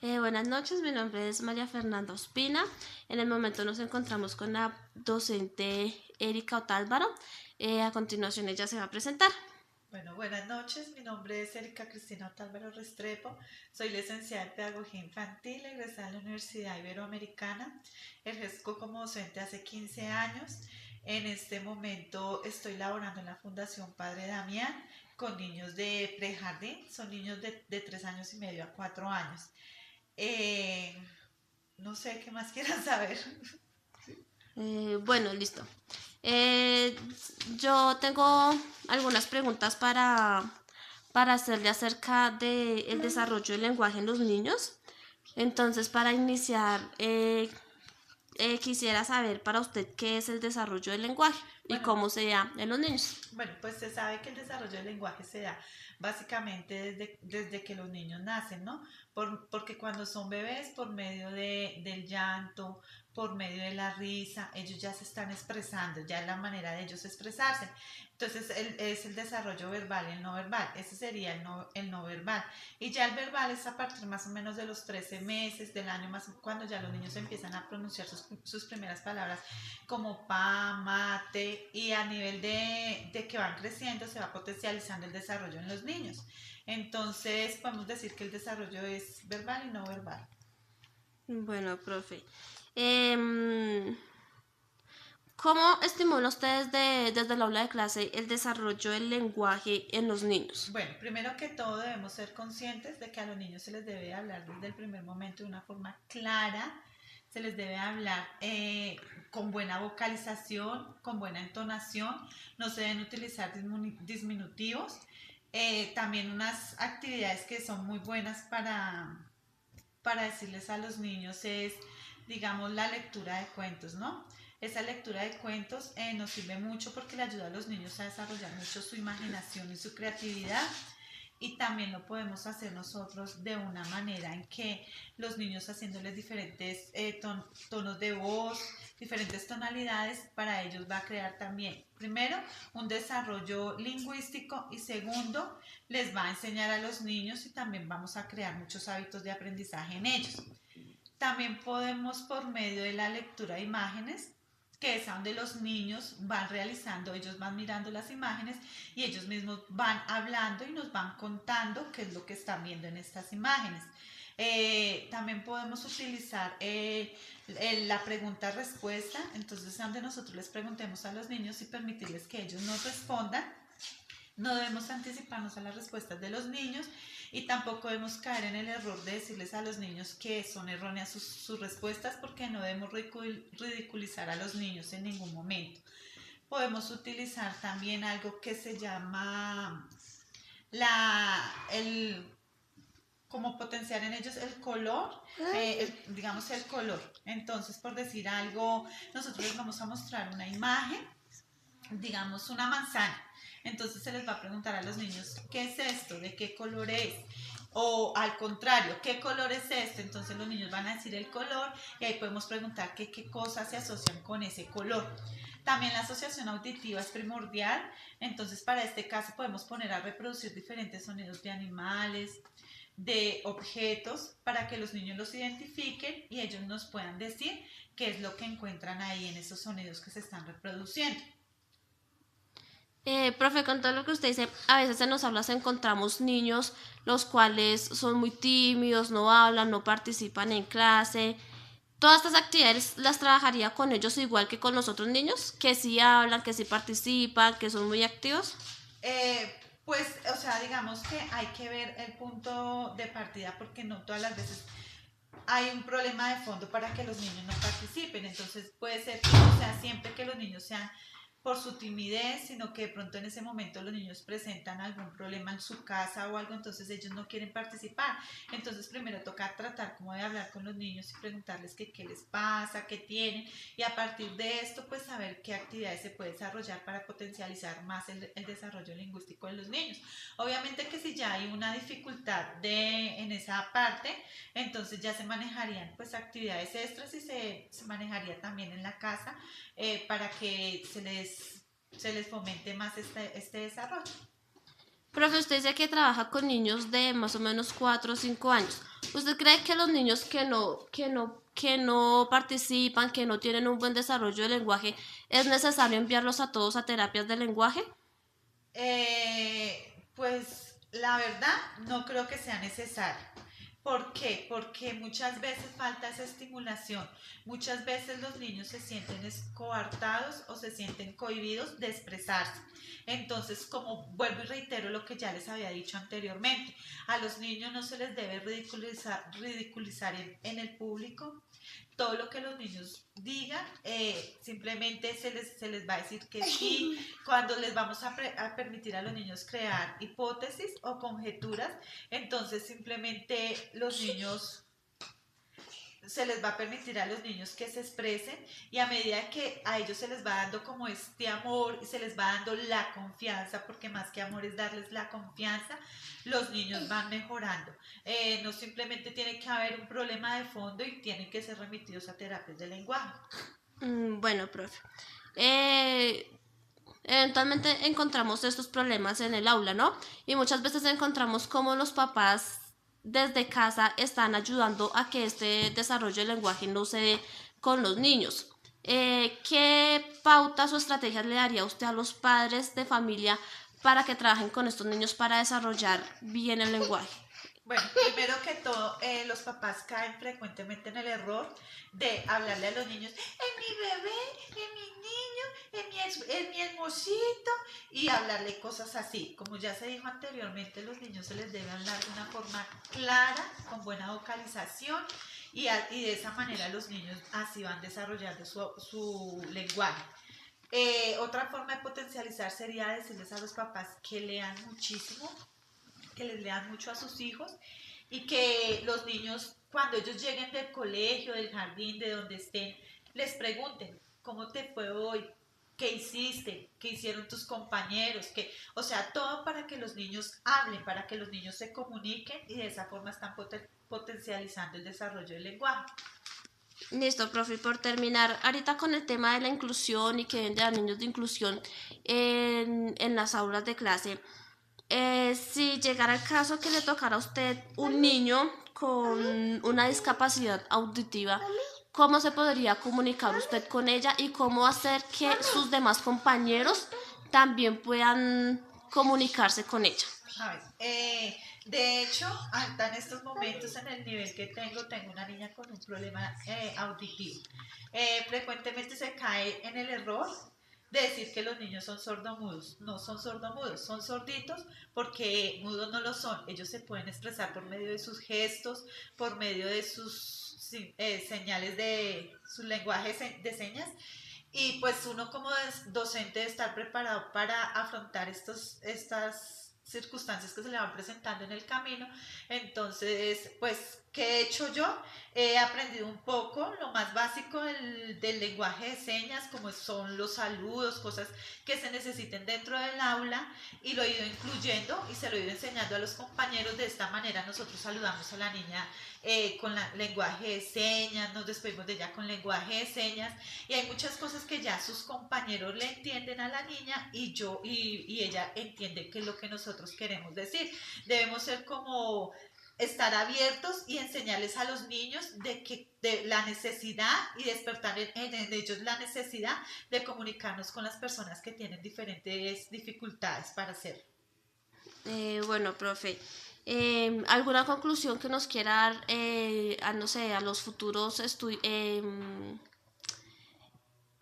Buenas noches, mi nombre es María Fernanda Ospina. En el momento nos encontramos con la docente Erika Otálvaro. A continuación ella se va a presentar. Bueno, buenas noches. Mi nombre es Erika Cristina Otálvaro Restrepo. Soy licenciada en Pedagogía Infantil, egresada en la Universidad Iberoamericana. Ejerzo como docente hace 15 años. En este momento estoy laborando en la Fundación Padre Damián con niños de prejardín. Son niños de 3 años y medio a 4 años. Eh, no sé qué más quieran saber. Bueno, listo. Eh, yo tengo algunas preguntas para hacerle acerca del desarrollo del lenguaje en los niños. Entonces, para iniciar, quisiera saber para usted qué es el desarrollo del lenguaje y Bueno, cómo se da en los niños. Bueno, pues se sabe que el desarrollo del lenguaje se da básicamente desde que los niños nacen, ¿no? Porque cuando son bebés, por medio del llanto, por medio de la risa, ellos ya se están expresando, ya es la manera de ellos expresarse. Entonces es el desarrollo verbal y el no verbal, ese sería el no verbal. Y ya el verbal es a partir más o menos de los 13 meses del año, más cuando ya los niños empiezan a pronunciar sus primeras palabras como pa, mate, y a nivel de que van creciendo se va potencializando el desarrollo en los niños. Entonces podemos decir que el desarrollo es verbal y no verbal. Bueno, profe. Em, ¿Cómo estimulan ustedes desde el aula de clase el desarrollo del lenguaje en los niños? Bueno, primero que todo debemos ser conscientes de que a los niños se les debe hablar desde el primer momento de una forma clara, se les debe hablar con buena vocalización, con buena entonación, no se deben utilizar disminutivos. También unas actividades que son muy buenas para decirles a los niños es, digamos, la lectura de cuentos, ¿no? Esa lectura de cuentos nos sirve mucho porque le ayuda a los niños a desarrollar mucho su imaginación y su creatividad. Y también lo podemos hacer nosotros de una manera en que los niños haciéndoles diferentes tonos de voz, diferentes tonalidades, para ellos va a crear también, primero, un desarrollo lingüístico y segundo, les va a enseñar a los niños y también vamos a crear muchos hábitos de aprendizaje en ellos. También podemos por medio de la lectura de imágenes, que es donde los niños van realizando, ellos van mirando las imágenes y ellos mismos van hablando y nos van contando qué es lo que están viendo en estas imágenes. También podemos utilizar la pregunta-respuesta, entonces donde nosotros les preguntemos a los niños y permitirles que ellos nos respondan. No debemos anticiparnos a las respuestas de los niños y tampoco debemos caer en el error de decirles a los niños que son erróneas sus respuestas, porque no debemos ridiculizar a los niños en ningún momento. Podemos utilizar también algo que se llama el como potenciar en ellos el color, digamos el color. Entonces, por decir algo, nosotros les vamos a mostrar una imagen, digamos una manzana. Entonces se les va a preguntar a los niños, ¿qué es esto? ¿De qué color es? O al contrario, ¿qué color es este? Entonces los niños van a decir el color y ahí podemos preguntar qué cosas se asocian con ese color. También la asociación auditiva es primordial, entonces para este caso podemos poner a reproducir diferentes sonidos de animales, de objetos, para que los niños los identifiquen y ellos nos puedan decir qué es lo que encuentran ahí en esos sonidos que se están reproduciendo. Profe, con todo lo que usted dice, a veces en los aulas encontramos niños los cuales son muy tímidos, no hablan, no participan en clase. Todas estas actividades las trabajaría con ellos igual que con los otros niños, que sí hablan, que sí participan, que son muy activos. Pues, o sea, digamos que hay que ver el punto de partida porque no todas las veces hay un problema de fondo para que los niños no participen. Entonces puede ser que no sea siempre que los niños sean por su timidez, sino que de pronto en ese momento los niños presentan algún problema en su casa o algo, entonces ellos no quieren participar. Entonces primero toca tratar como de hablar con los niños y preguntarles qué les pasa, qué tienen, y a partir de esto pues saber qué actividades se puede desarrollar para potencializar más el desarrollo lingüístico de los niños. Obviamente que si ya hay una dificultad en esa parte, entonces ya se manejarían pues actividades extras y se manejaría también en la casa para que se les fomente más este desarrollo. Profe, usted dice que trabaja con niños de más o menos 4 o 5 años. ¿Usted cree que los niños que no participan, que no tienen un buen desarrollo del lenguaje, es necesario enviarlos a todos a terapias de lenguaje? Pues la verdad no creo que sea necesario. ¿Por qué? Porque muchas veces falta esa estimulación. Muchas veces los niños se sienten coartados o se sienten cohibidos de expresarse. Entonces, como vuelvo y reitero lo que ya les había dicho anteriormente, a los niños no se les debe ridiculizar en el público. Todo lo que los niños digan, simplemente se les va a decir que sí, cuando les vamos a permitir a los niños crear hipótesis o conjeturas, entonces simplemente los niños se les va a permitir a los niños que se expresen y a medida que a ellos se les va dando como este amor y se les va dando la confianza, porque más que amor es darles la confianza, los niños van mejorando. No simplemente tiene que haber un problema de fondo y tienen que ser remitidos a terapias de lenguaje. Bueno, profe. Eventualmente encontramos estos problemas en el aula, ¿no? Y muchas veces encontramos cómo los papás desde casa están ayudando a que este desarrollo del lenguaje no se dé con los niños. ¿Qué pautas o estrategias le daría usted a los padres de familia para que trabajen con estos niños para desarrollar bien el lenguaje? Bueno, primero que todo, los papás caen frecuentemente en el error de hablarle a los niños, en mi bebé, en mi niño, en mi hermosito, y hablarle cosas así. Como ya se dijo anteriormente, los niños se les debe hablar de una forma clara, con buena vocalización, y de esa manera los niños así van desarrollando su lenguaje. Otra forma de potencializar sería decirles a los papás que lean muchísimo, que les lean mucho a sus hijos y que los niños cuando ellos lleguen del colegio, del jardín, de donde estén, les pregunten cómo te fue hoy, qué hiciste, qué hicieron tus compañeros, o sea, todo para que los niños hablen, para que los niños se comuniquen y de esa forma están potencializando el desarrollo del lenguaje. Listo, profe. Y por terminar, ahorita con el tema de la inclusión y que venden a niños de inclusión en las aulas de clase, si llegara el caso que le tocara a usted un niño con una discapacidad auditiva, ¿cómo se podría comunicar usted con ella y cómo hacer que sus demás compañeros también puedan comunicarse con ella? A ver, de hecho, hasta en estos momentos, en el nivel que tengo una niña con un problema auditivo. Frecuentemente se cae en el error de decir que los niños son sordomudos. No son sordomudos, son sorditos porque mudos no lo son. Ellos se pueden expresar por medio de sus gestos, por medio de sus señales de su lenguaje de señas. Y pues uno como docente debe estar preparado para afrontar estas circunstancias que se le van presentando en el camino. Entonces, pues, ¿qué he hecho yo? He aprendido un poco lo más básico del lenguaje de señas, como son los saludos, cosas que se necesiten dentro del aula, y lo he ido incluyendo y se lo he ido enseñando a los compañeros. De esta manera nosotros saludamos a la niña con lenguaje de señas, nos despedimos de ella con lenguaje de señas, y hay muchas cosas que ya sus compañeros le entienden a la niña y ella entiende qué es lo que nosotros queremos decir. Debemos ser como estar abiertos y enseñarles a los niños de la necesidad y despertar en ellos la necesidad de comunicarnos con las personas que tienen diferentes dificultades para hacerlo. Bueno, profe, ¿alguna conclusión que nos quiera dar, no sé, a los futuros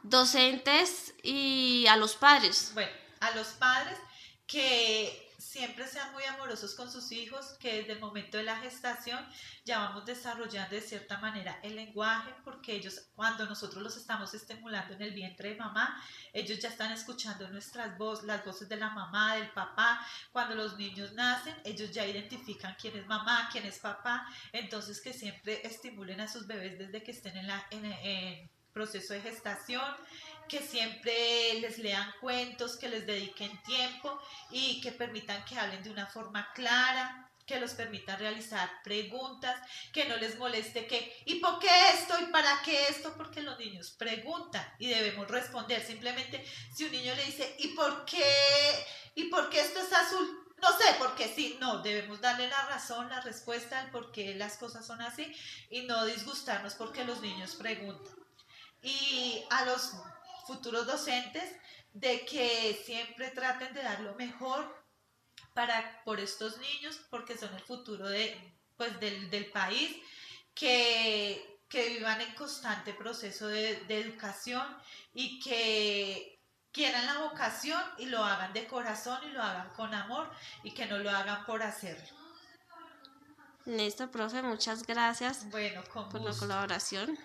docentes y a los padres? Bueno, a los padres que siempre sean muy amorosos con sus hijos, que desde el momento de la gestación ya vamos desarrollando de cierta manera el lenguaje, porque ellos, cuando nosotros los estamos estimulando en el vientre de mamá, ellos ya están escuchando nuestras voces, las voces de la mamá, del papá. Cuando los niños nacen, ellos ya identifican quién es mamá, quién es papá. Entonces, que siempre estimulen a sus bebés desde que estén en proceso de gestación, que siempre les lean cuentos, que les dediquen tiempo y que permitan que hablen de una forma clara, que los permitan realizar preguntas, que no les moleste ¿y por qué esto? ¿Y para qué esto? Porque los niños preguntan y debemos responder. Simplemente si un niño le dice ¿y por qué esto es azul? no sé por qué sí, no, debemos darle la razón, la respuesta al por qué las cosas son así y no disgustarnos porque los niños preguntan. Y a los futuros docentes de que siempre traten de dar lo mejor por estos niños porque son el futuro pues, del país, que vivan en constante proceso de educación y que quieran la vocación y lo hagan de corazón y lo hagan con amor y que no lo hagan por hacerlo. Listo, profe, muchas gracias Bueno, con por la gusto. colaboración.